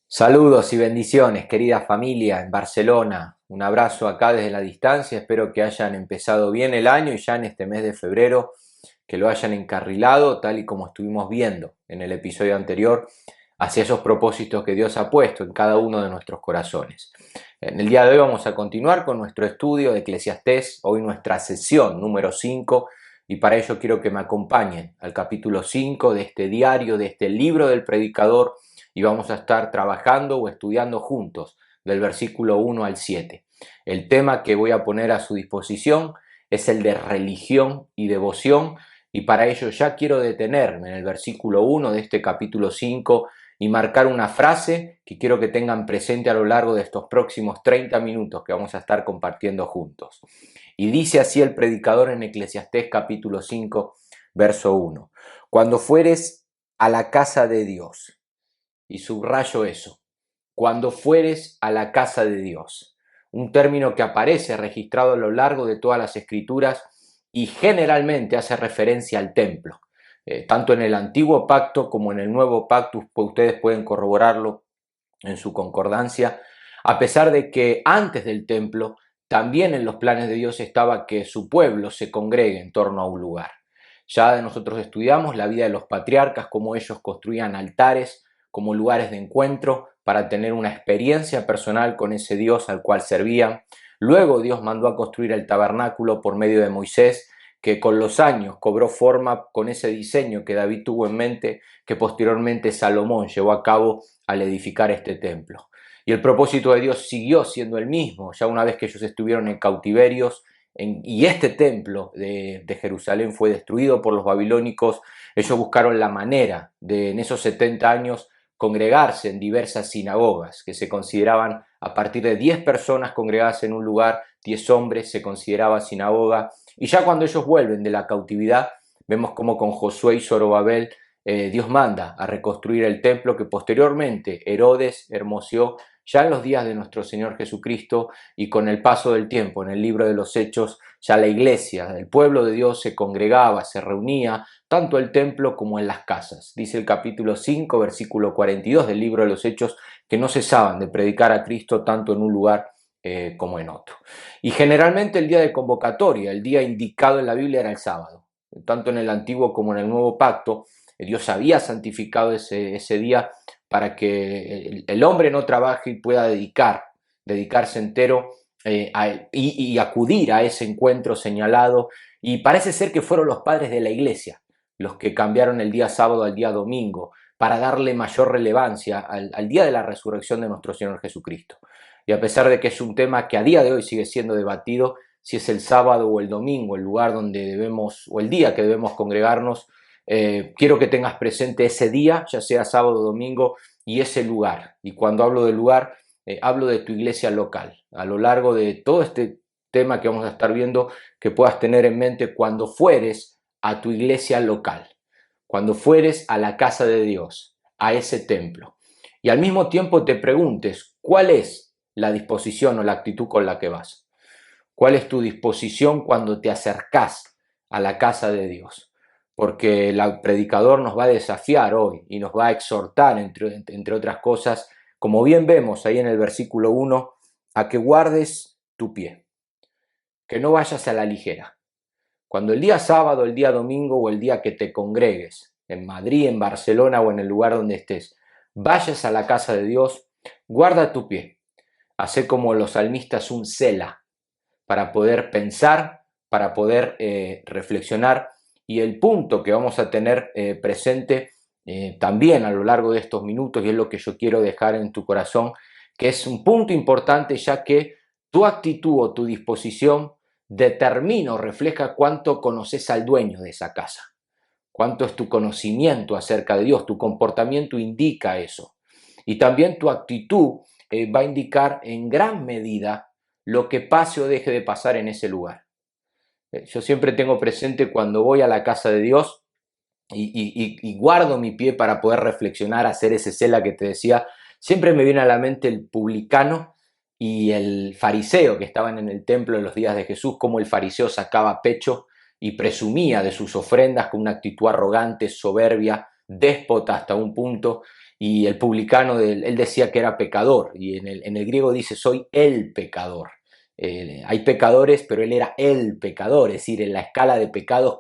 Saludos y bendiciones, querida familia en Barcelona. Un abrazo acá desde la distancia. Espero que hayan empezado bien el año y ya en este mes de febrero que lo hayan encarrilado, tal y como estuvimos viendo en el episodio anterior, hacia esos propósitos que Dios ha puesto en cada uno de nuestros corazones. En el día de hoy vamos a continuar con nuestro estudio de Eclesiastés, hoy nuestra sesión número 5, y para ello quiero que me acompañen al capítulo 5 de este diario, de este libro del predicador, y vamos a estar trabajando o estudiando juntos del versículo 1 al 7. El tema que voy a poner a su disposición es el de religión y devoción, y para ello ya quiero detenerme en el versículo 1 de este capítulo 5 y marcar una frase que quiero que tengan presente a lo largo de estos próximos 30 minutos que vamos a estar compartiendo juntos. Y dice así el predicador en Eclesiastés capítulo 5, verso 1. Cuando fueres a la casa de Dios, y subrayo eso, cuando fueres a la casa de Dios, un término que aparece registrado a lo largo de todas las escrituras y generalmente hace referencia al templo. Tanto en el antiguo pacto como en el nuevo pacto, ustedes pueden corroborarlo en su concordancia, a pesar de que antes del templo también en los planes de Dios estaba que su pueblo se congregue en torno a un lugar. Ya nosotros estudiamos la vida de los patriarcas, cómo ellos construían altares como lugares de encuentro para tener una experiencia personal con ese Dios al cual servían. Luego Dios mandó a construir el tabernáculo por medio de Moisés, que con los años cobró forma con ese diseño que David tuvo en mente, que posteriormente Salomón llevó a cabo al edificar este templo. Y el propósito de Dios siguió siendo el mismo, ya una vez que ellos estuvieron en cautiverios, y este templo de Jerusalén fue destruido por los babilónicos. Ellos buscaron la manera de en esos 70 años congregarse en diversas sinagogas que se consideraban, a partir de 10 personas congregadas en un lugar, 10 hombres se consideraba sinagoga. Y ya cuando ellos vuelven de la cautividad, vemos como con Josué y Zorobabel Dios manda a reconstruir el templo que posteriormente Herodes hermoseó ya en los días de nuestro Señor Jesucristo, y con el paso del tiempo en el libro de los Hechos ya la iglesia, el pueblo de Dios se congregaba, se reunía tanto en el templo como en las casas. Dice el capítulo 5, versículo 42 del libro de los Hechos, que no cesaban de predicar a Cristo tanto en un lugar como en otro. Y generalmente el día de convocatoria, el día indicado en la Biblia era el sábado. Tanto en el Antiguo como en el Nuevo Pacto, Dios había santificado ese día para que el hombre no trabaje y pueda dedicarse entero y acudir a ese encuentro señalado. Y parece ser que fueron los padres de la iglesia los que cambiaron el día sábado al día domingo para darle mayor relevancia al día de la resurrección de nuestro Señor Jesucristo. Y a pesar de que es un tema que a día de hoy sigue siendo debatido, si es el sábado o el domingo el lugar donde debemos, o el día que debemos congregarnos, quiero que tengas presente ese día, ya sea sábado o domingo, y ese lugar. Y cuando hablo de lugar, hablo de tu iglesia local. A lo largo de todo este tema que vamos a estar viendo, que puedas tener en mente cuando fueres a tu iglesia local, cuando fueres a la casa de Dios, a ese templo. Y al mismo tiempo te preguntes, ¿cuál es la disposición o la actitud con la que vas? ¿Cuál es tu disposición cuando te acercás a la casa de Dios? Porque el predicador nos va a desafiar hoy y nos va a exhortar, entre otras cosas, como bien vemos ahí en el versículo 1, a que guardes tu pie, que no vayas a la ligera. Cuando el día sábado, el día domingo o el día que te congregues, en Madrid, en Barcelona o en el lugar donde estés, vayas a la casa de Dios, guarda tu pie. Hacé como los salmistas un cela, para poder pensar, para poder reflexionar. Y el punto que vamos a tener presente también a lo largo de estos minutos, y es lo que yo quiero dejar en tu corazón, que es un punto importante, ya que tu actitud o tu disposición determina o refleja cuánto conoces al dueño de esa casa, cuánto es tu conocimiento acerca de Dios. Tu comportamiento indica eso. Y también tu actitud va a indicar en gran medida lo que pase o deje de pasar en ese lugar. Yo siempre tengo presente cuando voy a la casa de Dios y guardo mi pie para poder reflexionar, hacer ese cela que te decía, siempre me viene a la mente el publicano y el fariseo que estaban en el templo en los días de Jesús, como el fariseo sacaba pecho y presumía de sus ofrendas con una actitud arrogante, soberbia, déspota hasta un punto, y el publicano, él decía que era pecador, y en el griego dice soy el pecador. Hay pecadores, pero él era el pecador, es decir, en la escala de pecados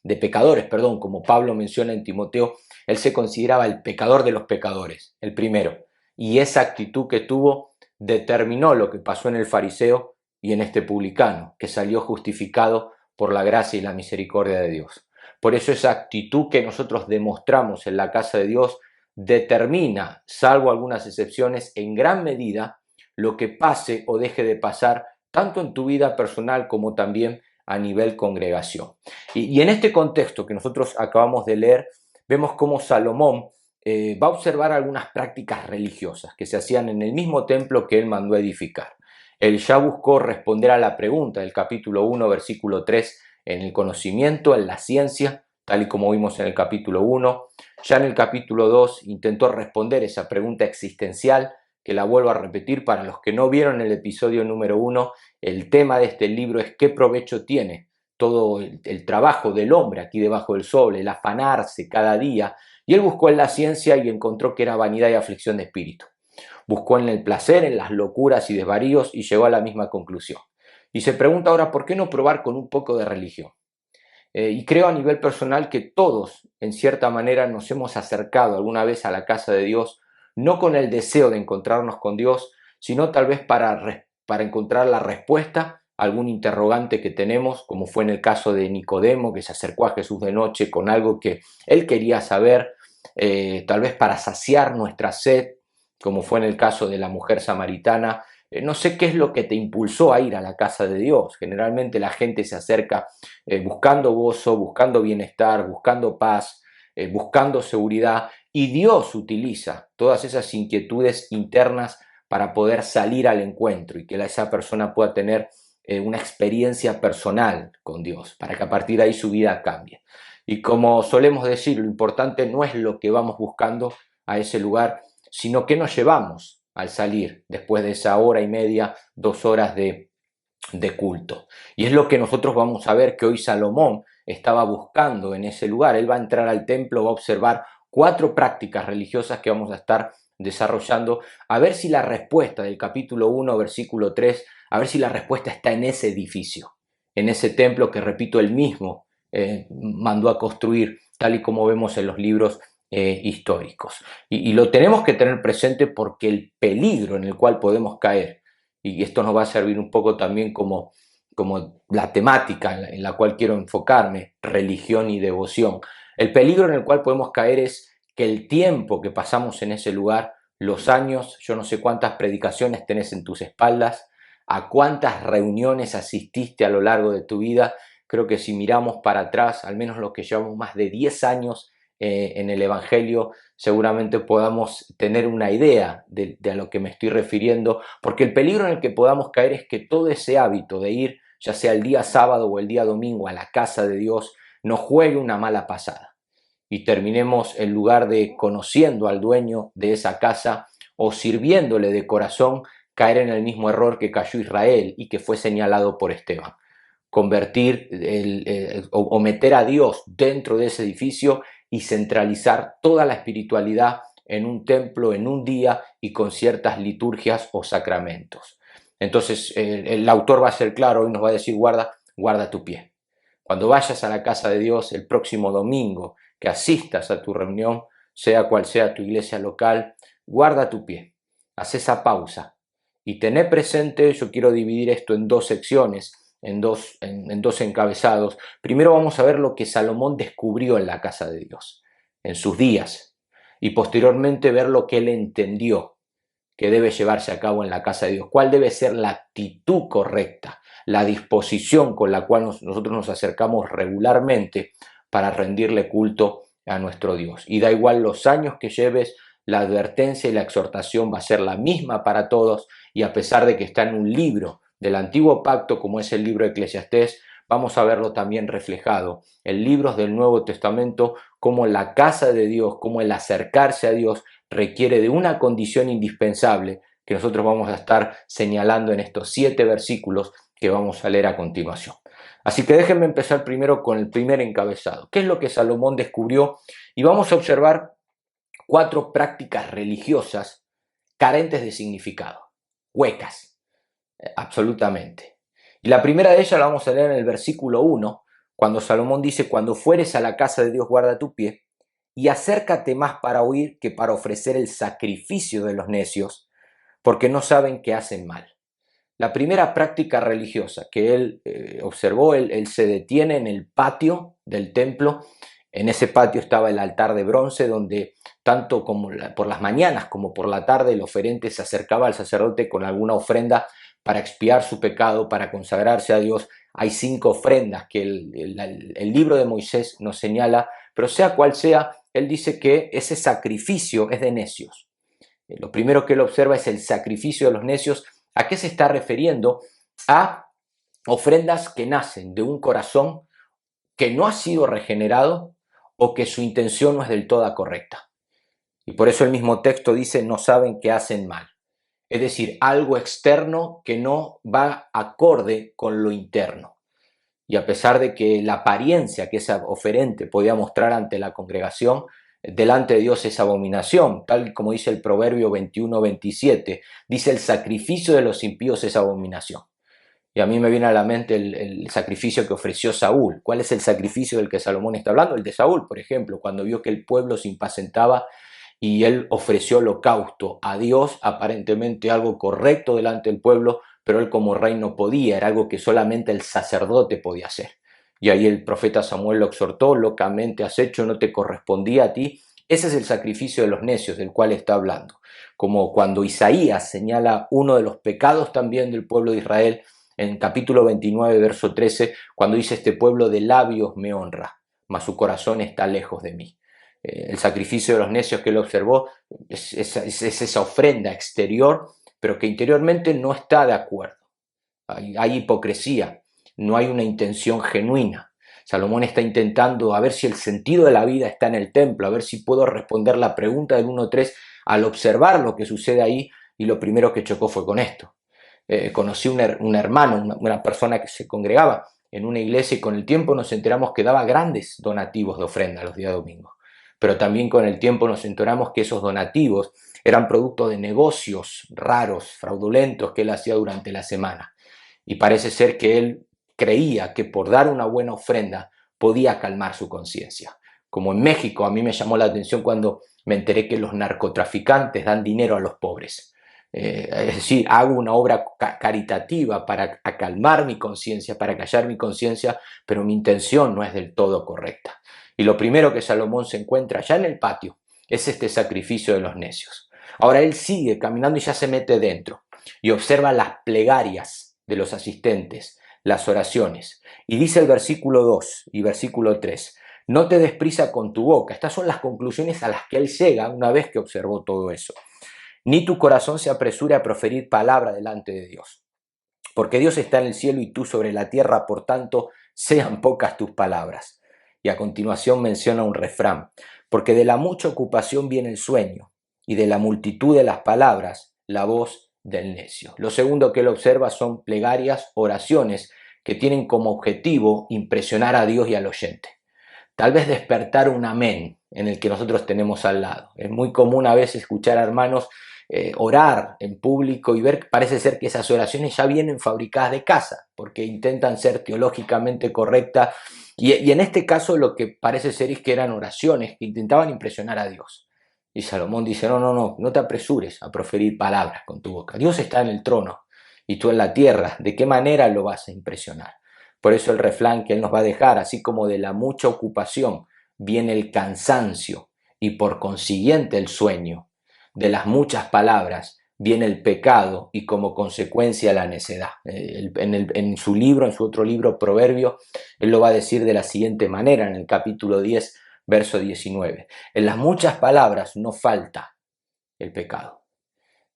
de pecadores, perdón, como Pablo menciona en Timoteo, él se consideraba el pecador de los pecadores, el primero. Y esa actitud que tuvo determinó lo que pasó en el fariseo y en este publicano, que salió justificado por la gracia y la misericordia de Dios. Por eso esa actitud que nosotros demostramos en la casa de Dios determina, salvo algunas excepciones, en gran medida lo que pase o deje de pasar tanto en tu vida personal como también a nivel congregación. Y en este contexto que nosotros acabamos de leer, vemos cómo Salomón va a observar algunas prácticas religiosas que se hacían en el mismo templo que él mandó edificar. Él ya buscó responder a la pregunta del capítulo 1, versículo 3, en el conocimiento, en la ciencia, tal y como vimos en el capítulo 1. Ya en el capítulo 2 intentó responder esa pregunta existencial, que la vuelvo a repetir para los que no vieron el episodio número 1, el tema de este libro es qué provecho tiene todo el trabajo del hombre aquí debajo del sol, el afanarse cada día, y él buscó en la ciencia y encontró que era vanidad y aflicción de espíritu. Buscó en el placer, en las locuras y desvaríos y llegó a la misma conclusión. Y se pregunta ahora, ¿por qué no probar con un poco de religión? Y creo a nivel personal que todos, en cierta manera, nos hemos acercado alguna vez a la casa de Dios, no con el deseo de encontrarnos con Dios, sino tal vez para encontrar la respuesta a algún interrogante que tenemos, como fue en el caso de Nicodemo, que se acercó a Jesús de noche con algo que él quería saber, tal vez para saciar nuestra sed, como fue en el caso de la mujer samaritana. No sé qué es lo que te impulsó a ir a la casa de Dios. Generalmente la gente se acerca buscando gozo, buscando bienestar, buscando paz, buscando seguridad, y Dios utiliza todas esas inquietudes internas para poder salir al encuentro y que esa persona pueda tener una experiencia personal con Dios, para que a partir de ahí su vida cambie. Y como solemos decir, lo importante no es lo que vamos buscando a ese lugar, sino qué nos llevamos al salir después de esa hora y media, 2 horas de culto. Y es lo que nosotros vamos a ver que hoy Salomón estaba buscando en ese lugar. Él va a entrar al templo, va a observar 4 prácticas religiosas que vamos a estar desarrollando, a ver si la respuesta del capítulo 1, versículo 3, a ver si la respuesta está en ese edificio, en ese templo que, repito, él mismo mandó a construir, tal y como vemos en los libros históricos. Y lo tenemos que tener presente porque el peligro en el cual podemos caer, y esto nos va a servir un poco también como la temática en la cual quiero enfocarme, religión y devoción. El peligro en el cual podemos caer es que el tiempo que pasamos en ese lugar, los años, yo no sé cuántas predicaciones tenés en tus espaldas, a cuántas reuniones asististe a lo largo de tu vida. Creo que si miramos para atrás, al menos los que llevamos más de 10 años en el Evangelio, seguramente podamos tener una idea de a lo que me estoy refiriendo, porque el peligro en el que podamos caer es que todo ese hábito de ir, ya sea el día sábado o el día domingo, a la casa de Dios, nos juegue una mala pasada y terminemos, en lugar de conociendo al dueño de esa casa o sirviéndole de corazón, caer en el mismo error que cayó Israel y que fue señalado por Esteban: convertir o meter a Dios dentro de ese edificio y centralizar toda la espiritualidad en un templo, en un día y con ciertas liturgias o sacramentos. Entonces el autor va a ser claro y nos va a decir: guarda tu pie. Cuando vayas a la casa de Dios el próximo domingo, que asistas a tu reunión, sea cual sea tu iglesia local, guarda tu pie, haz esa pausa y tené presente. Yo quiero dividir esto en 2 secciones, en dos encabezados. Primero vamos a ver lo que Salomón descubrió en la casa de Dios, en sus días, y posteriormente ver lo que él entendió que debe llevarse a cabo en la casa de Dios, cuál debe ser la actitud correcta, la disposición con la cual nosotros nos acercamos regularmente para rendirle culto a nuestro Dios. Y da igual los años que lleves, la advertencia y la exhortación va a ser la misma para todos, y a pesar de que está en un libro del antiguo pacto como es el libro de Eclesiastés, vamos a verlo también reflejado en libros del Nuevo Testamento, como la casa de Dios, como el acercarse a Dios requiere de una condición indispensable que nosotros vamos a estar señalando en estos 7 versículos que vamos a leer a continuación. Así que déjenme empezar primero con el primer encabezado. ¿Qué es lo que Salomón descubrió? Y vamos a observar 4 prácticas religiosas carentes de significado, huecas, absolutamente. Y la primera de ellas la vamos a leer en el versículo 1, cuando Salomón dice: cuando fueres a la casa de Dios, guarda tu pie, y acércate más para oír que para ofrecer el sacrificio de los necios, porque no saben que hacen mal. La primera práctica religiosa que él observó, él se detiene en el patio del templo. En ese patio estaba el altar de bronce, donde tanto como por las mañanas como por la tarde el oferente se acercaba al sacerdote con alguna ofrenda para expiar su pecado, para consagrarse a Dios. Hay 5 ofrendas que el libro de Moisés nos señala, pero sea cual sea, él dice que ese sacrificio es de necios. Lo primero que él observa es el sacrificio de los necios. ¿A qué se está refiriendo? A ofrendas que nacen de un corazón que no ha sido regenerado o que su intención no es del todo correcta. Y por eso el mismo texto dice: no saben que hacen mal. Es decir, algo externo que no va acorde con lo interno. Y a pesar de que la apariencia que ese oferente podía mostrar ante la congregación, delante de Dios es abominación, tal como dice el Proverbio 21-27, dice: el sacrificio de los impíos es abominación. Y a mí me viene a la mente el sacrificio que ofreció Saúl. ¿Cuál es el sacrificio del que Salomón está hablando? El de Saúl, por ejemplo, cuando vio que el pueblo se impacientaba y él ofreció holocausto a Dios, aparentemente algo correcto delante del pueblo, pero él como rey no podía, era algo que solamente el sacerdote podía hacer. Y ahí el profeta Samuel lo exhortó: locamente has hecho, no te correspondía a ti. Ese es el sacrificio de los necios del cual está hablando. Como cuando Isaías señala uno de los pecados también del pueblo de Israel, en capítulo 29, verso 13, cuando dice: este pueblo de labios me honra, mas su corazón está lejos de mí. El sacrificio de los necios que él observó es esa ofrenda exterior, pero que interiormente no está de acuerdo. Hay hipocresía, no hay una intención genuina. Salomón está intentando a ver si el sentido de la vida está en el templo, a ver si puedo responder la pregunta del 1.3 al observar lo que sucede ahí, y lo primero que chocó fue con esto. Conocí un hermano, una persona que se congregaba en una iglesia, y con el tiempo nos enteramos que daba grandes donativos de ofrenda los días domingos. Pero también con el tiempo nos enteramos que esos donativos eran producto de negocios raros, fraudulentos que él hacía durante la semana. Y parece ser que él creía que por dar una buena ofrenda podía calmar su conciencia. Como en México, a mí me llamó la atención cuando me enteré que los narcotraficantes dan dinero a los pobres. Es decir, hago una obra caritativa para acalmar mi conciencia, para callar mi conciencia, pero mi intención no es del todo correcta. Y lo primero que Salomón se encuentra ya en el patio es este sacrificio de los necios. Ahora él sigue caminando y ya se mete dentro y observa las plegarias de los asistentes, las oraciones. Y dice el versículo 2 y versículo 3: no te des prisa con tu boca. Estas son las conclusiones a las que él llega una vez que observó todo eso. Ni tu corazón se apresure a proferir palabra delante de Dios, porque Dios está en el cielo y tú sobre la tierra, por tanto, sean pocas tus palabras. Y a continuación menciona un refrán: porque de la mucha ocupación viene el sueño, y de la multitud de las palabras la voz del necio. Lo segundo que él observa son plegarias, oraciones que tienen como objetivo impresionar a Dios y al oyente. Tal vez despertar un amén en el que nosotros tenemos al lado. Es muy común a veces escuchar a hermanos orar en público y ver, parece ser que esas oraciones ya vienen fabricadas de casa, porque intentan ser teológicamente correctas, y en este caso lo que parece ser es que eran oraciones que intentaban impresionar a Dios. Y Salomón dice: no te apresures a proferir palabras con tu boca. Dios está en el trono y tú en la tierra. ¿De qué manera lo vas a impresionar? Por eso el refrán que él nos va a dejar: así como de la mucha ocupación viene el cansancio y por consiguiente el sueño, de las muchas palabras viene el pecado y como consecuencia la necedad. En su libro, en su otro libro, Proverbio, él lo va a decir de la siguiente manera, en el capítulo 10, verso 19: en las muchas palabras no falta el pecado.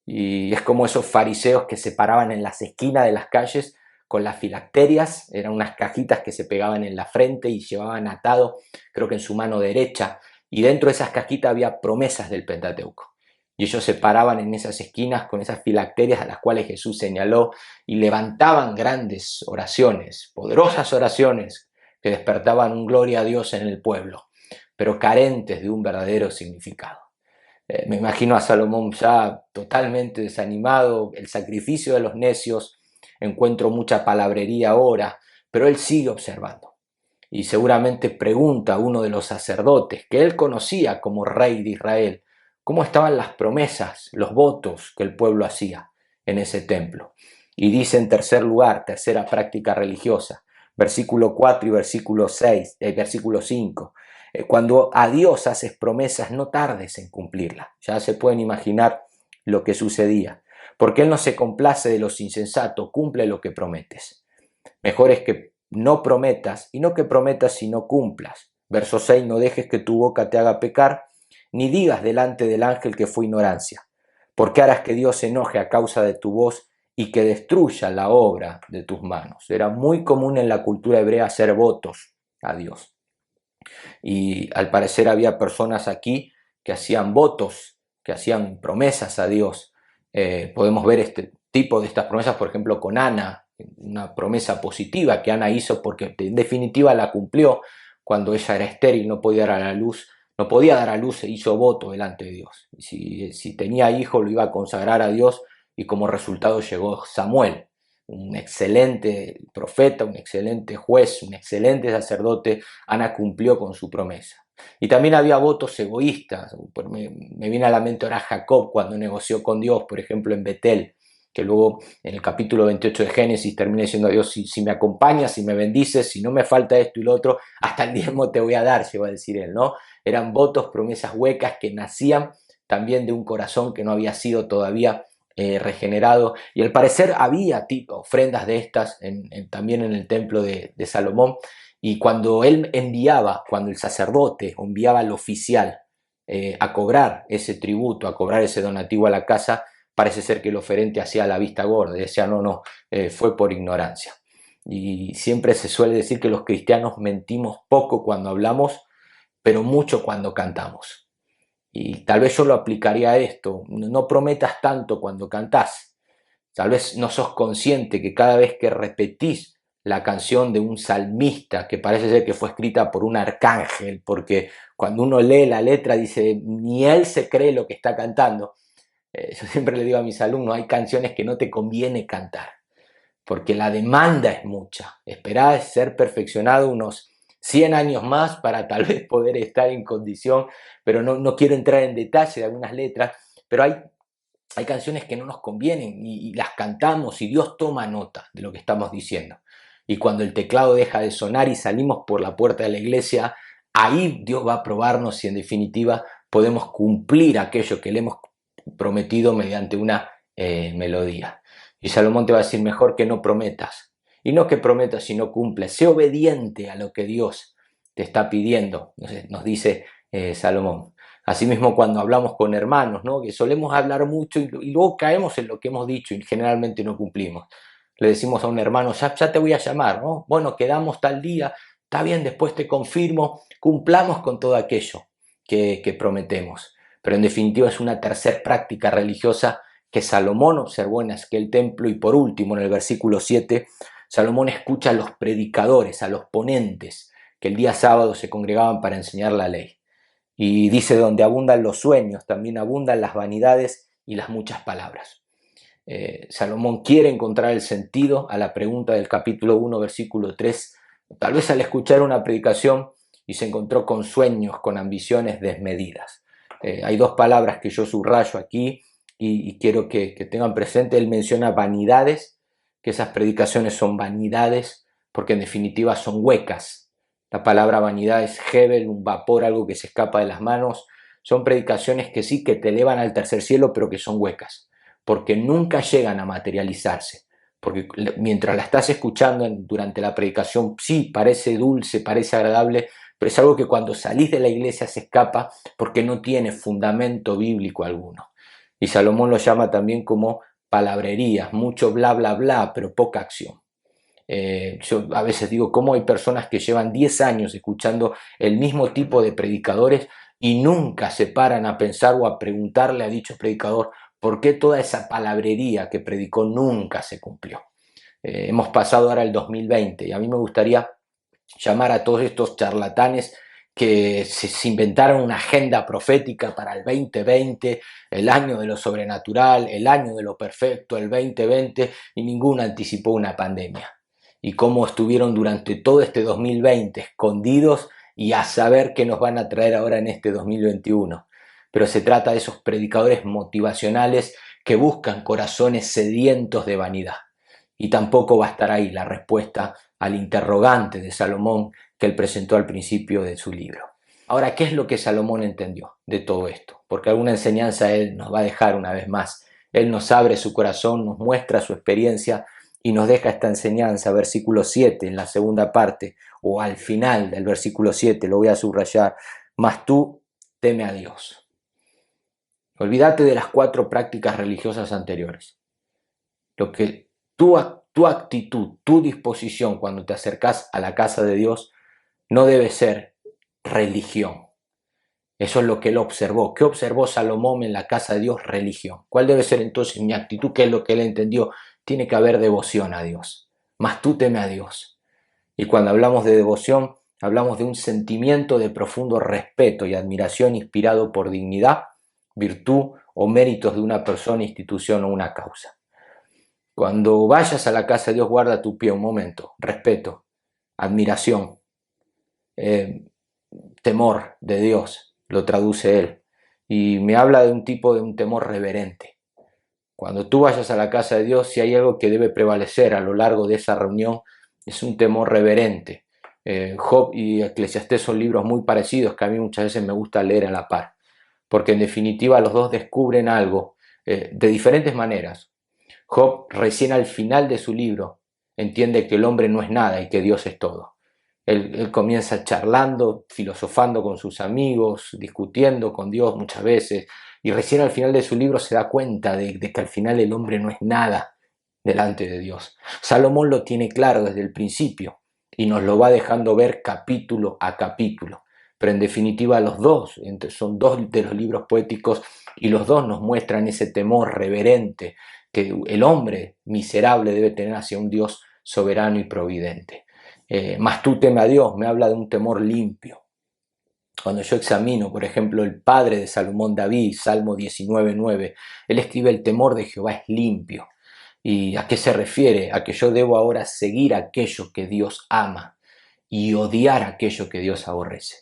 Y es como esos fariseos que se paraban en las esquinas de las calles con las filacterias, eran unas cajitas que se pegaban en la frente y llevaban atado, creo que en su mano derecha, y dentro de esas cajitas había promesas del Pentateuco. Y ellos se paraban en esas esquinas con esas filacterias a las cuales Jesús señaló y levantaban grandes oraciones, poderosas oraciones que despertaban un gloria a Dios en el pueblo, pero carentes de un verdadero significado. Me imagino a Salomón ya totalmente desanimado, el sacrificio de los necios, encuentro mucha palabrería ahora, pero él sigue observando. Y seguramente pregunta a uno de los sacerdotes que él conocía como rey de Israel, cómo estaban las promesas, los votos que el pueblo hacía en ese templo. Y dice en tercer lugar, tercera práctica religiosa, versículo 4 y versículo 5, cuando a Dios haces promesas, no tardes en cumplirlas. Ya se pueden imaginar lo que sucedía. Porque Él no se complace de los insensatos, cumple lo que prometes. Mejor es que no prometas, y no que prometas si no cumplas. Verso 6, no dejes que tu boca te haga pecar, ni digas delante del ángel que fue ignorancia, porque harás que Dios se enoje a causa de tu voz y que destruya la obra de tus manos. Era muy común en la cultura hebrea hacer votos a Dios. Y al parecer había personas aquí que hacían votos, que hacían promesas a Dios. Podemos ver este tipo de estas promesas, por ejemplo, con Ana, una promesa positiva que Ana hizo porque en definitiva la cumplió cuando ella era estéril, no podía dar a luz, se hizo voto delante de Dios. Si tenía hijo, lo iba a consagrar a Dios y como resultado llegó Samuel, un excelente profeta, un excelente juez, un excelente sacerdote. Ana cumplió con su promesa. Y también había votos egoístas. Me viene a la mente ahora Jacob cuando negoció con Dios, por ejemplo en Betel, que luego en el capítulo 28 de Génesis termina diciendo a Dios, si me acompañas, si me bendices, si no me falta esto y lo otro, hasta el diezmo te voy a dar, llegó a decir él, ¿no? Eran votos, promesas huecas que nacían también de un corazón que no había sido todavía regenerado, y al parecer había ofrendas de estas también en el templo de Salomón, y cuando él enviaba, cuando el sacerdote enviaba al oficial a cobrar ese tributo, a cobrar ese donativo a la casa, parece ser que el oferente hacía la vista gorda y decía no, fue por ignorancia. Y siempre se suele decir que los cristianos mentimos poco cuando hablamos, pero mucho cuando cantamos. Y tal vez yo lo aplicaría a esto, no prometas tanto cuando cantás. Tal vez no sos consciente que cada vez que repetís la canción de un salmista, que parece ser que fue escrita por un arcángel, porque cuando uno lee la letra dice, ni él se cree lo que está cantando. Yo siempre le digo a mis alumnos, hay canciones que no te conviene cantar, porque la demanda es mucha. Esperá ser perfeccionado unos 100 años más para tal vez poder estar en condición, pero no quiero entrar en detalle de algunas letras, pero hay canciones que no nos convienen y las cantamos y Dios toma nota de lo que estamos diciendo. Y cuando el teclado deja de sonar y salimos por la puerta de la iglesia, ahí Dios va a probarnos si en definitiva podemos cumplir aquello que le hemos prometido mediante una melodía. Y Salomón te va a decir, mejor que no prometas. Y no que prometas, sino cumples. Sé obediente a lo que Dios te está pidiendo, nos dice Salomón. Asimismo, cuando hablamos con hermanos, ¿no? Que solemos hablar mucho y luego caemos en lo que hemos dicho y generalmente no cumplimos. Le decimos a un hermano, ya te voy a llamar, ¿no? Bueno, quedamos tal día, está bien, después te confirmo, cumplamos con todo aquello que prometemos. Pero en definitiva es una tercera práctica religiosa que Salomón observó en aquel templo. Y por último, en el versículo 7, Salomón escucha a los predicadores, a los ponentes, que el día sábado se congregaban para enseñar la ley. Y dice, donde abundan los sueños, también abundan las vanidades y las muchas palabras. Salomón quiere encontrar el sentido a la pregunta del capítulo 1, versículo 3. Tal vez al escuchar una predicación y se encontró con sueños, con ambiciones desmedidas. Hay dos palabras que yo subrayo aquí y quiero que tengan presente. Él menciona vanidades, que esas predicaciones son vanidades porque en definitiva son huecas. La palabra vanidad es hebel, un vapor, algo que se escapa de las manos. Son predicaciones que sí, que te elevan al tercer cielo, pero que son huecas, porque nunca llegan a materializarse. Porque mientras la estás escuchando durante la predicación, sí, parece dulce, parece agradable, pero es algo que cuando salís de la iglesia se escapa porque no tiene fundamento bíblico alguno. Y Salomón lo llama también como palabrerías, mucho bla, bla, bla, pero poca acción. Yo a veces digo, ¿cómo hay personas que llevan 10 años escuchando el mismo tipo de predicadores y nunca se paran a pensar o a preguntarle a dicho predicador por qué toda esa palabrería que predicó nunca se cumplió? Hemos pasado ahora el 2020 y a mí me gustaría llamar a todos estos charlatanes que se inventaron una agenda profética para el 2020, el año de lo sobrenatural, el año de lo perfecto, el 2020, y ninguno anticipó una pandemia. Y cómo estuvieron durante todo este 2020 escondidos y a saber qué nos van a traer ahora en este 2021. Pero se trata de esos predicadores motivacionales que buscan corazones sedientos de vanidad. Y tampoco va a estar ahí la respuesta al interrogante de Salomón que él presentó al principio de su libro. Ahora, ¿qué es lo que Salomón entendió de todo esto? Porque alguna enseñanza él nos va a dejar una vez más. Él nos abre su corazón, nos muestra su experiencia y nos deja esta enseñanza, versículo 7, en la segunda parte, o al final del versículo 7, lo voy a subrayar: mas tú teme a Dios. Olvídate de las 4 prácticas religiosas anteriores. Lo que tu actitud, tu disposición cuando te acercas a la casa de Dios no debe ser religión. Eso es lo que él observó. ¿Qué observó Salomón en la casa de Dios? Religión. ¿Cuál debe ser entonces mi actitud? ¿Qué es lo que él entendió? Tiene que haber devoción a Dios. Mas tú teme a Dios. Y cuando hablamos de devoción, hablamos de un sentimiento de profundo respeto y admiración inspirado por dignidad, virtud o méritos de una persona, institución o una causa. Cuando vayas a la casa de Dios, guarda tu pie un momento. Respeto, admiración, temor de Dios, lo traduce él. Y me habla de un tipo de un temor reverente. Cuando tú vayas a la casa de Dios, si hay algo que debe prevalecer a lo largo de esa reunión, es un temor reverente. Job y Eclesiastés son libros muy parecidos que a mí muchas veces me gusta leer a la par, porque en definitiva los dos descubren algo de diferentes maneras. Job, recién al final de su libro, entiende que el hombre no es nada y que Dios es todo. Él comienza charlando, filosofando con sus amigos, discutiendo con Dios muchas veces, y recién al final de su libro se da cuenta de que al final el hombre no es nada delante de Dios. Salomón lo tiene claro desde el principio y nos lo va dejando ver capítulo a capítulo. Pero en definitiva los dos, son 2 de los libros poéticos y los dos nos muestran ese temor reverente que el hombre miserable debe tener hacia un Dios soberano y providente. Mas tú teme a Dios, me habla de un temor limpio. Cuando yo examino, por ejemplo, el padre de Salomón, David, Salmo 19:9, él escribe: el temor de Jehová es limpio. ¿Y a qué se refiere? A que yo debo ahora seguir aquello que Dios ama y odiar aquello que Dios aborrece.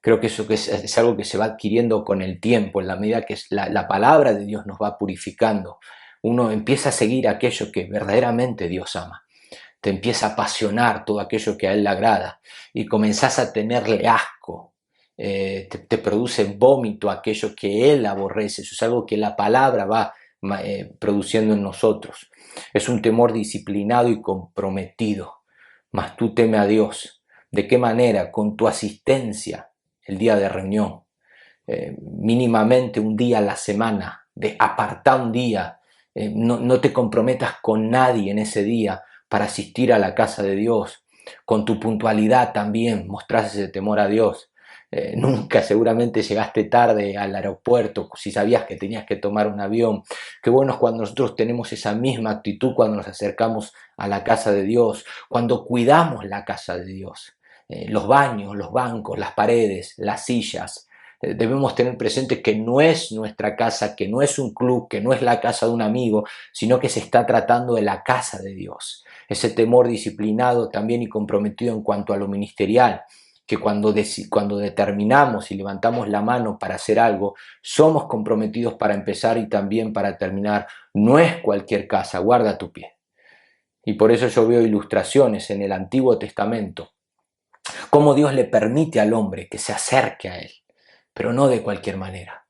Creo que eso es algo que se va adquiriendo con el tiempo, en la medida que la palabra de Dios nos va purificando. Uno empieza a seguir aquello que verdaderamente Dios ama. Te empieza a apasionar todo aquello que a Él le agrada y comenzás a tenerle asco. Te produce vómito aquello que Él aborrece. Eso es algo que la palabra va produciendo en nosotros. Es un temor disciplinado y comprometido. Mas tú teme a Dios. ¿De qué manera? Con tu asistencia el día de reunión. Mínimamente un día a la semana. De apartar un día. No te comprometas con nadie en ese día para asistir a la casa de Dios. Con tu puntualidad también mostrás ese temor a Dios. Nunca seguramente llegaste tarde al aeropuerto si sabías que tenías que tomar un avión. Qué bueno es cuando nosotros tenemos esa misma actitud cuando nos acercamos a la casa de Dios, cuando cuidamos la casa de Dios. Los baños, los bancos, las paredes, las sillas. Debemos tener presente que no es nuestra casa, que no es un club, que no es la casa de un amigo, sino que se está tratando de la casa de Dios. Ese temor disciplinado también y comprometido en cuanto a lo ministerial, que cuando determinamos y levantamos la mano para hacer algo, somos comprometidos para empezar y también para terminar. No es cualquier casa, guarda tu pie. Y por eso yo veo ilustraciones en el Antiguo Testamento, cómo Dios le permite al hombre que se acerque a Él, pero no de cualquier manera.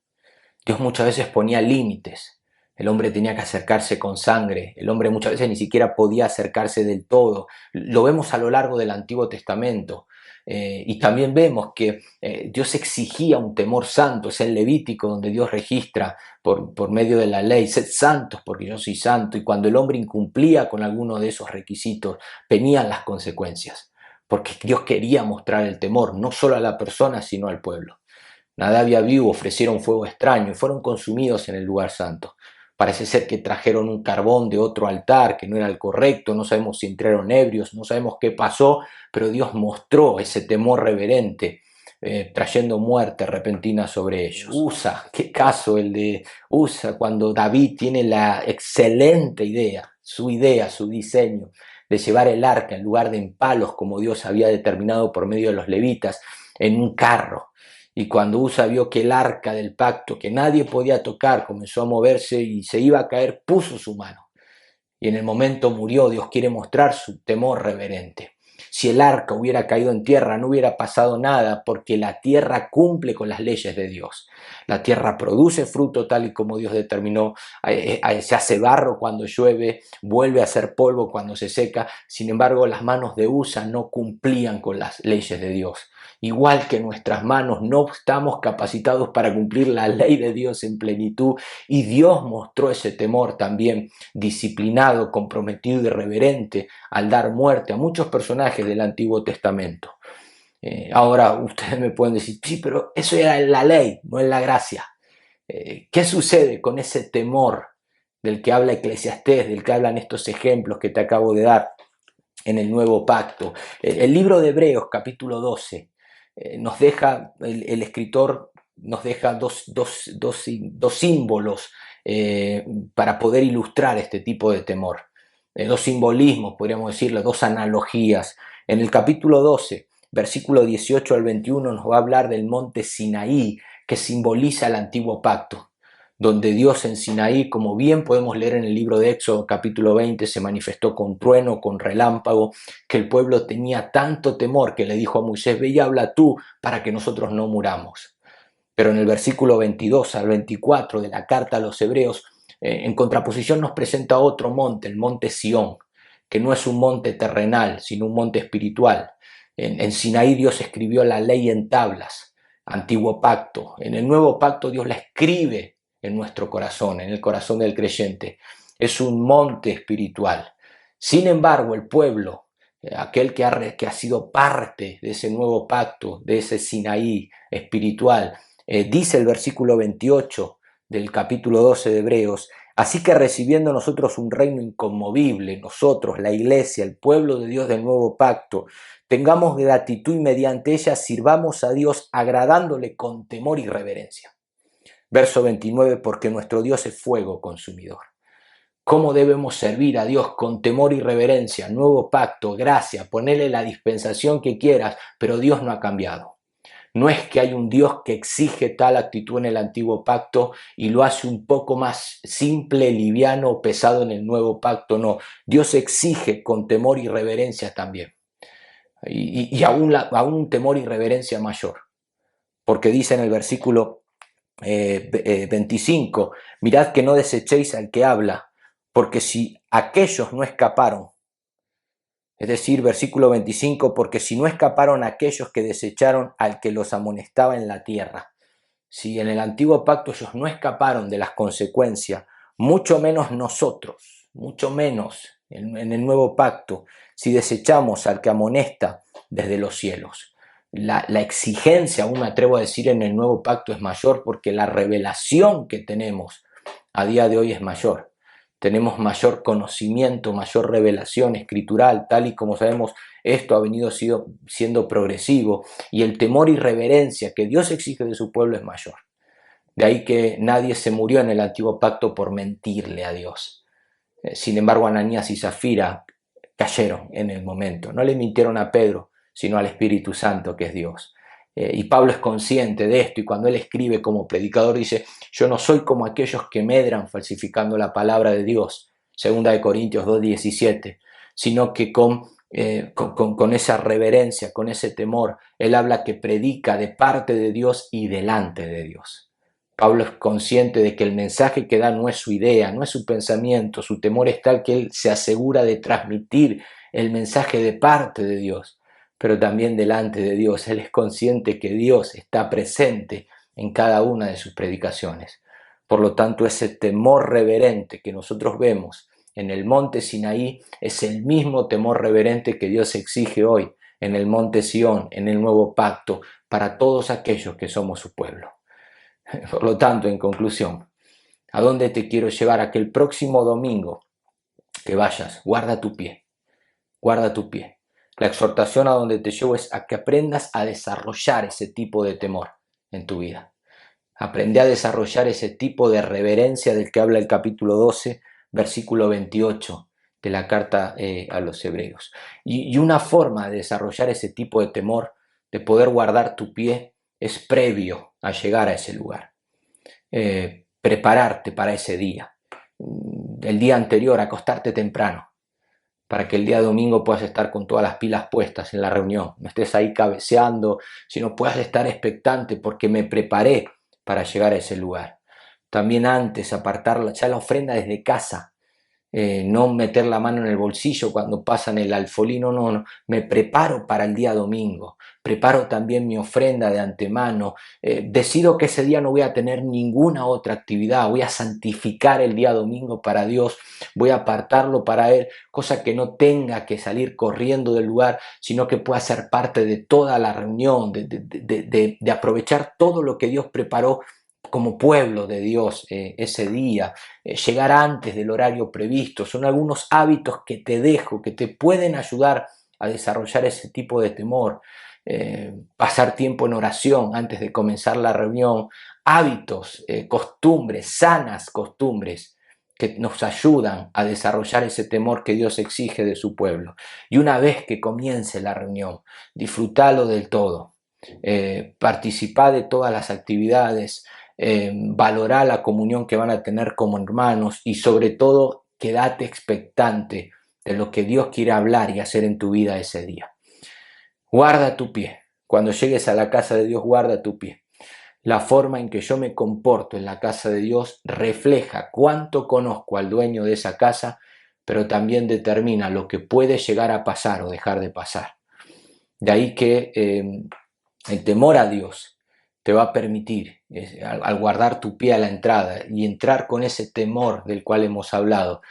Dios muchas veces ponía límites. El hombre tenía que acercarse con sangre. El hombre muchas veces ni siquiera podía acercarse del todo. Lo vemos a lo largo del Antiguo Testamento. Y también vemos que Dios exigía un temor santo. Es el Levítico donde Dios registra por medio de la ley: sed santos porque yo soy santo. Y cuando el hombre incumplía con alguno de esos requisitos, venían las consecuencias. Porque Dios quería mostrar el temor, no solo a la persona, sino al pueblo. Nadab y Abiú ofrecieron fuego extraño y fueron consumidos en el lugar santo. Parece ser que trajeron un carbón de otro altar que no era el correcto, no sabemos si entraron ebrios, no sabemos qué pasó, pero Dios mostró ese temor reverente trayendo muerte repentina sobre ellos. Usa, qué caso el de Usa, cuando David tiene la excelente idea, su diseño, de llevar el arca en lugar de en palos, como Dios había determinado por medio de los levitas, en un carro. Y cuando Usa vio que el arca del pacto, que nadie podía tocar, comenzó a moverse y se iba a caer, puso su mano. Y en el momento murió. Dios quiere mostrar su temor reverente. Si el arca hubiera caído en tierra, no hubiera pasado nada, porque la tierra cumple con las leyes de Dios. La tierra produce fruto tal y como Dios determinó. Se hace barro cuando llueve, vuelve a ser polvo cuando se seca. Sin embargo, las manos de Usa no cumplían con las leyes de Dios. Igual que nuestras manos, no estamos capacitados para cumplir la ley de Dios en plenitud. Y Dios mostró ese temor también disciplinado, comprometido y reverente al dar muerte a muchos personajes del Antiguo Testamento. Ahora ustedes me pueden decir, sí, pero eso era la ley, no es la gracia. ¿Qué sucede con ese temor del que habla Eclesiastés, del que hablan estos ejemplos que te acabo de dar en el Nuevo Pacto? El libro de Hebreos, capítulo 12, nos deja, el escritor nos deja dos símbolos para poder ilustrar este tipo de temor. Dos simbolismos, podríamos decirlo, dos analogías. En el capítulo 12, versículo 18 al 21, nos va a hablar del monte Sinaí, que simboliza el antiguo pacto, donde Dios en Sinaí, como bien podemos leer en el libro de Éxodo capítulo 20, se manifestó con trueno, con relámpago, que el pueblo tenía tanto temor que le dijo a Moisés, ve y habla tú para que nosotros no muramos. Pero en el versículo 22 al 24 de la carta a los Hebreos, en contraposición nos presenta otro monte, el monte Sión, que no es un monte terrenal, sino un monte espiritual. En Sinaí Dios escribió la ley en tablas, antiguo pacto. En el nuevo pacto Dios la escribe en nuestro corazón, en el corazón del creyente. Es un monte espiritual. Sin embargo, el pueblo, aquel que ha sido parte de ese nuevo pacto, de ese Sinaí espiritual, dice el versículo 28 del capítulo 12 de Hebreos, así que recibiendo nosotros un reino inconmovible, nosotros, la iglesia, el pueblo de Dios del nuevo pacto, tengamos gratitud y mediante ella sirvamos a Dios agradándole con temor y reverencia. Verso 29, porque nuestro Dios es fuego consumidor. ¿Cómo debemos servir a Dios? Con temor y reverencia, nuevo pacto, gracia, ponele la dispensación que quieras, pero Dios no ha cambiado. No es que hay un Dios que exige tal actitud en el antiguo pacto y lo hace un poco más simple, liviano, pesado en el nuevo pacto, no. Dios exige con temor y reverencia también. Y aún un temor y reverencia mayor. Porque dice en el versículo 25, mirad que no desechéis al que habla, porque si aquellos no escaparon, es decir, versículo 25, porque si no escaparon aquellos que desecharon al que los amonestaba en la tierra, si en el antiguo pacto ellos no escaparon de las consecuencias, mucho menos nosotros, mucho menos en el nuevo pacto, si desechamos al que amonesta desde los cielos. La exigencia, aún me atrevo a decir, en el nuevo pacto es mayor porque la revelación que tenemos a día de hoy es mayor. Tenemos mayor conocimiento, mayor revelación escritural, tal y como sabemos, esto ha venido siendo progresivo y el temor y reverencia que Dios exige de su pueblo es mayor. De ahí que nadie se murió en el antiguo pacto por mentirle a Dios. Sin embargo, Ananías y Zafira cayeron en el momento. No le mintieron a Pedro, sino al Espíritu Santo, que es Dios. Y Pablo es consciente de esto y cuando él escribe como predicador dice, yo no soy como aquellos que medran falsificando la palabra de Dios, 2 Corintios 2:17, sino que con esa reverencia, con ese temor, él habla que predica de parte de Dios y delante de Dios. Pablo es consciente de que el mensaje que da no es su idea, no es su pensamiento, su temor es tal que él se asegura de transmitir el mensaje de parte de Dios, pero también delante de Dios. Él es consciente que Dios está presente en cada una de sus predicaciones. Por lo tanto, ese temor reverente que nosotros vemos en el monte Sinaí es el mismo temor reverente que Dios exige hoy en el monte Sión, en el nuevo pacto, para todos aquellos que somos su pueblo. Por lo tanto, en conclusión, ¿a dónde te quiero llevar? A que el próximo domingo que vayas, guarda tu pie, guarda tu pie. La exhortación a donde te llevo es a que aprendas a desarrollar ese tipo de temor en tu vida. Aprende a desarrollar ese tipo de reverencia del que habla el capítulo 12, versículo 28 de la carta a los hebreos. Y una forma de desarrollar ese tipo de temor, de poder guardar tu pie, es previo a llegar a ese lugar. Prepararte para ese día. El día anterior, acostarte temprano, para que el día domingo puedas estar con todas las pilas puestas en la reunión. No estés ahí cabeceando, sino puedas estar expectante porque me preparé para llegar a ese lugar. También antes apartar ya la ofrenda desde casa, no meter la mano en el bolsillo cuando pasan el alfolí, no, me preparo para el día domingo, preparo también mi ofrenda de antemano, decido que ese día no voy a tener ninguna otra actividad, voy a santificar el día domingo para Dios, voy a apartarlo para Él, cosa que no tenga que salir corriendo del lugar, sino que pueda ser parte de toda la reunión, de aprovechar todo lo que Dios preparó como pueblo de Dios ese día, llegar antes del horario previsto. Son algunos hábitos que te dejo, que te pueden ayudar a desarrollar ese tipo de temor. Pasar tiempo en oración antes de comenzar la reunión, hábitos, costumbres, sanas costumbres que nos ayudan a desarrollar ese temor que Dios exige de su pueblo. Y una vez que comience la reunión, disfrútalo del todo. Participá de todas las actividades, valorar la comunión que van a tener como hermanos y sobre todo quédate expectante de lo que Dios quiere hablar y hacer en tu vida ese día. Guarda tu pie. Cuando llegues a la casa de Dios, guarda tu pie. La forma en que yo me comporto en la casa de Dios refleja cuánto conozco al dueño de esa casa, pero también determina lo que puede llegar a pasar o dejar de pasar. De ahí que el temor a Dios te va a permitir, al guardar tu pie a la entrada y entrar con ese temor del cual hemos hablado,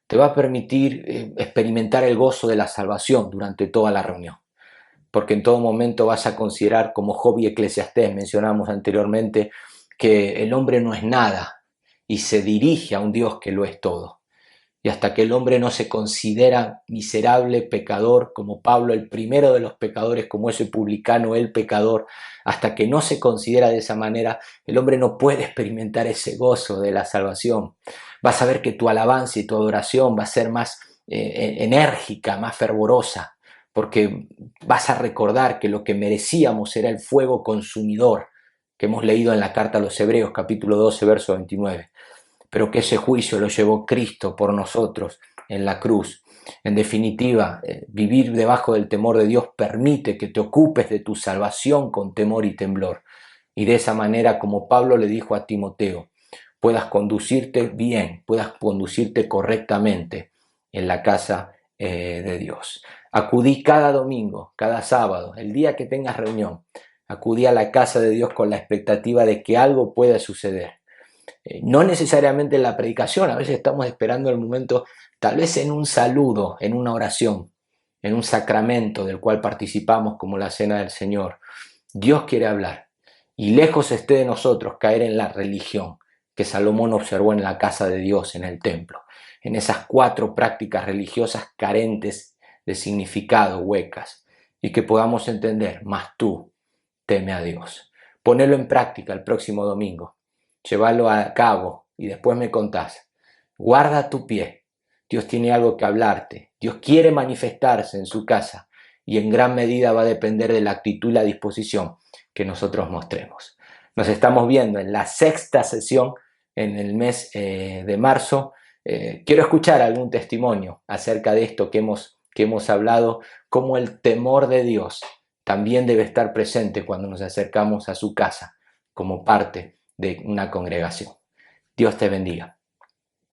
te va a permitir experimentar el gozo de la salvación durante toda la reunión. Porque en todo momento vas a considerar, como Job y Eclesiastés mencionamos anteriormente, que el hombre no es nada y se dirige a un Dios que lo es todo. Y hasta que el hombre no se considera miserable, pecador, como Pablo, el primero de los pecadores, como ese publicano, el pecador, hasta que no se considera de esa manera, el hombre no puede experimentar ese gozo de la salvación. Vas a ver que tu alabanza y tu adoración va a ser más enérgica, más fervorosa, porque vas a recordar que lo que merecíamos era el fuego consumidor que hemos leído en la carta a los Hebreos, capítulo 12, verso 29. Pero que ese juicio lo llevó Cristo por nosotros en la cruz. En definitiva, vivir debajo del temor de Dios permite que te ocupes de tu salvación con temor y temblor. Y de esa manera, como Pablo le dijo a Timoteo, puedas conducirte bien, puedas conducirte correctamente en la casa de Dios. Acudí cada domingo, cada sábado, el día que tengas reunión. Acudí a la casa de Dios con la expectativa de que algo pueda suceder. No necesariamente en la predicación, a veces estamos esperando el momento, tal vez en un saludo, en una oración, en un sacramento del cual participamos como la cena del Señor. Dios quiere hablar y lejos esté de nosotros caer en la religión que Salomón observó en la casa de Dios, en el templo, en esas 4 prácticas religiosas carentes de significado, huecas, y que podamos entender, más tú teme a Dios. Ponelo en práctica el próximo domingo. Llévalo a cabo y después me contás. Guarda tu pie. Dios tiene algo que hablarte. Dios quiere manifestarse en su casa y en gran medida va a depender de la actitud y la disposición que nosotros mostremos. Nos estamos viendo en la 6ª sesión en el mes de marzo. Quiero escuchar algún testimonio acerca de esto que hemos hablado, cómo el temor de Dios también debe estar presente cuando nos acercamos a su casa como parte de una congregación. Dios te bendiga.